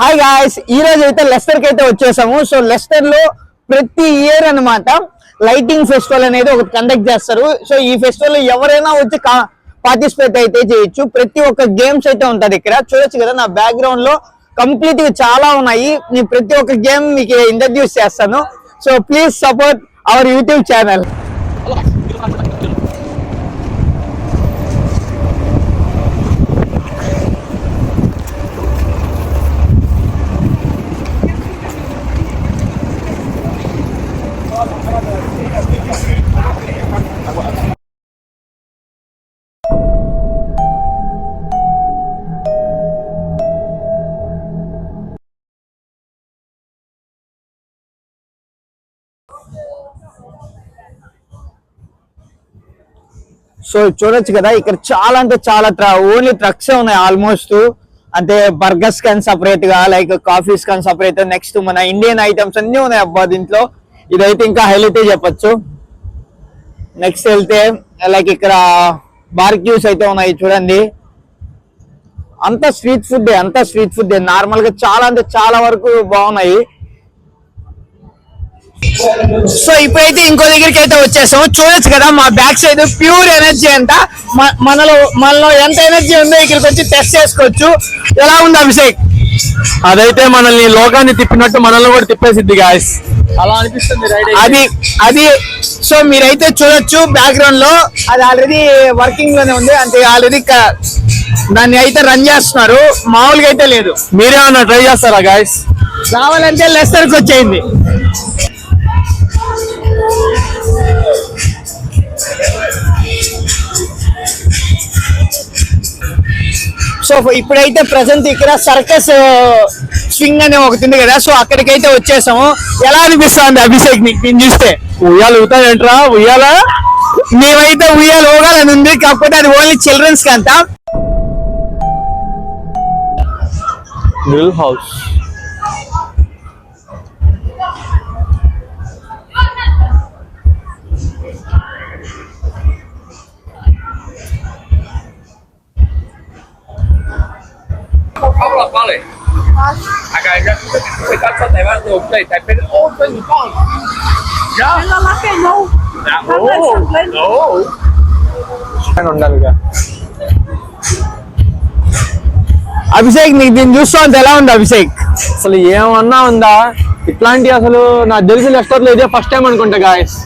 Hi guys, ఈ రోజు అయితే లెస్టర్ కి అయితే వచ్చేసాము. సో లెస్టర్ లో ప్రతి ఇయర్ అన్నమాట లైటింగ్ ఫెస్టివల్ అనేది ఒకటి కండక్ట్ చేస్తారు. సో ఈ ఫెస్టివల్ లో ఎవరైనా వచ్చి పార్టిసిపేట్ అయితే చేయొచ్చు. ప్రతి ఒక్క గేమ్స్ అయితే ఉంటది. ఇక్కడ చూడొచ్చు కదా, నా బ్యాక్గ్రౌండ్ లో కంప్లీట్ గా చాలా ఉన్నాయి. నేను ప్రతి ఒక్క గేమ్ మీకు ఇంట్రడ్యూస్ చేస్తాను. So please support our YouTube channel. So చూడొచ్చు కదా, ఇక్కడ చాలా అంటే చాలా ఓన్లీ ట్రక్స్ ఉన్నాయి ఆల్మోస్ట్. అంటే బర్గర్స్ కానీ సపరేట్ గా, లైక్ కాఫీస్ కానీ సపరేట్, నెక్స్ట్ మన ఇండియన్ ఐటమ్స్ అన్ని ఉన్నాయి అబ్బా దీంట్లో. ఇదైతే ఇంకా హైలైట్ చెప్పొచ్చు. నెక్స్ట్ వెళ్తే లైక్ ఇక్కడ బార్క్యూస్ అయితే ఉన్నాయి చూడండి. అంతా స్ట్రీట్ ఫుడ్ నార్మల్ గా చాలా అంటే చాలా వరకు బాగున్నాయి. సో ఇప్పుడైతే ఇంకో దగ్గరికి అయితే వచ్చేసాము. చూడొచ్చు కదా, మా బ్యాక్ సైడ్ ప్యూర్ ఎనర్జీ అంట. మనలో ఎంత ఎనర్జీ ఉందో ఇక్కడికి వచ్చి టెస్ట్ చేసుకోవచ్చు. ఎలా ఉంది అభిషేక్? అదైతే మనల్ని లోకాన్ని తిప్పినట్టు మనల్ని కూడా తిప్పేసిద్ది గాయస్, అలా అనిపిస్తుంది అది. సో మీరైతే చూడొచ్చు బ్యాక్గ్రౌండ్ లో అది ఆల్రెడీ వర్కింగ్ లోనే ఉంది. అంటే ఆల్రెడీ దాన్ని అయితే రన్ చేస్తున్నారు, మామూలుగా అయితే లేదు. మీరేమన్నా ట్రై చేస్తారా గాయస్? రావాలంటే లెస్టర్ కి వచ్చేయండి. సో ఇప్పుడైతే ప్రజెంట్ ఇక్కడ సర్కస్ స్వింగ్ అనే ఒకటి ఉంది కదా, సో అక్కడికైతే వచ్చేసాము. ఎలా అనిపిస్తుంది అభిషేక్ నీకు చూస్తే? ఉయ్యాలు ఊతాయంట్రా? ఉయ్యాల మేమైతే ఉయ్యాలు ఊగాలని ఉంది, కాకపోతే అది ఓన్లీ చిల్డ్రన్స్ కంట. మిల్ హౌస్ Vale. Acá ya se cansa de ver los play, pero oh, estoy con. Ya. No la que no. No. ఉండాలిగా. అభిషేక్ నీకు దీన్ని చూస్తుంటే ఎలా ఉంది అభిషేక్? అసలు ఏమన్నా ఉందా ఇట్లాంటి? అసలు నాకు తెలిసి లెస్టర్ లో ఇదే ఫస్ట్ టైం అనుకుంటా గాయస్.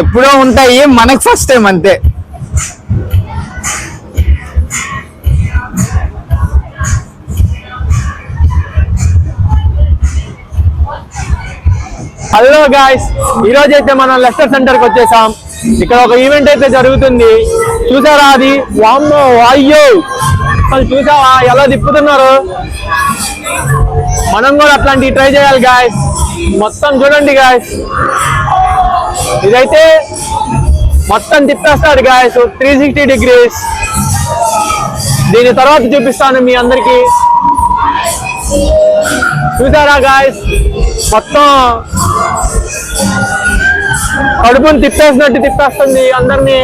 ఎప్పుడో ఉంటాయి, మనకు ఫస్ట్ టైం అంతే. హలో గాయస్, ఈ రోజు అయితే మనం లెస్టర్ సెంటర్ కి వచ్చేసాం. ఇక్కడ ఒక ఈవెంట్ అయితే జరుగుతుంది. చూసారా అది? వామ్మో అయ్యో, అసలు చూసావా ఎలా తిప్పుతున్నారు? మనం కూడా అట్లాంటివి ట్రై చేయాలి గాయస్. మొత్తం చూడండి గాయస్, ఇదైతే మొత్తం తిప్పేస్తాడు గాయస్ 360 degrees. దీని తర్వాత చూపిస్తాను మీ అందరికి. చూసారా గాయస్, మొత్తం కడుపుని తిప్పేసినట్టు తిప్పేస్తుంది అందరినీ.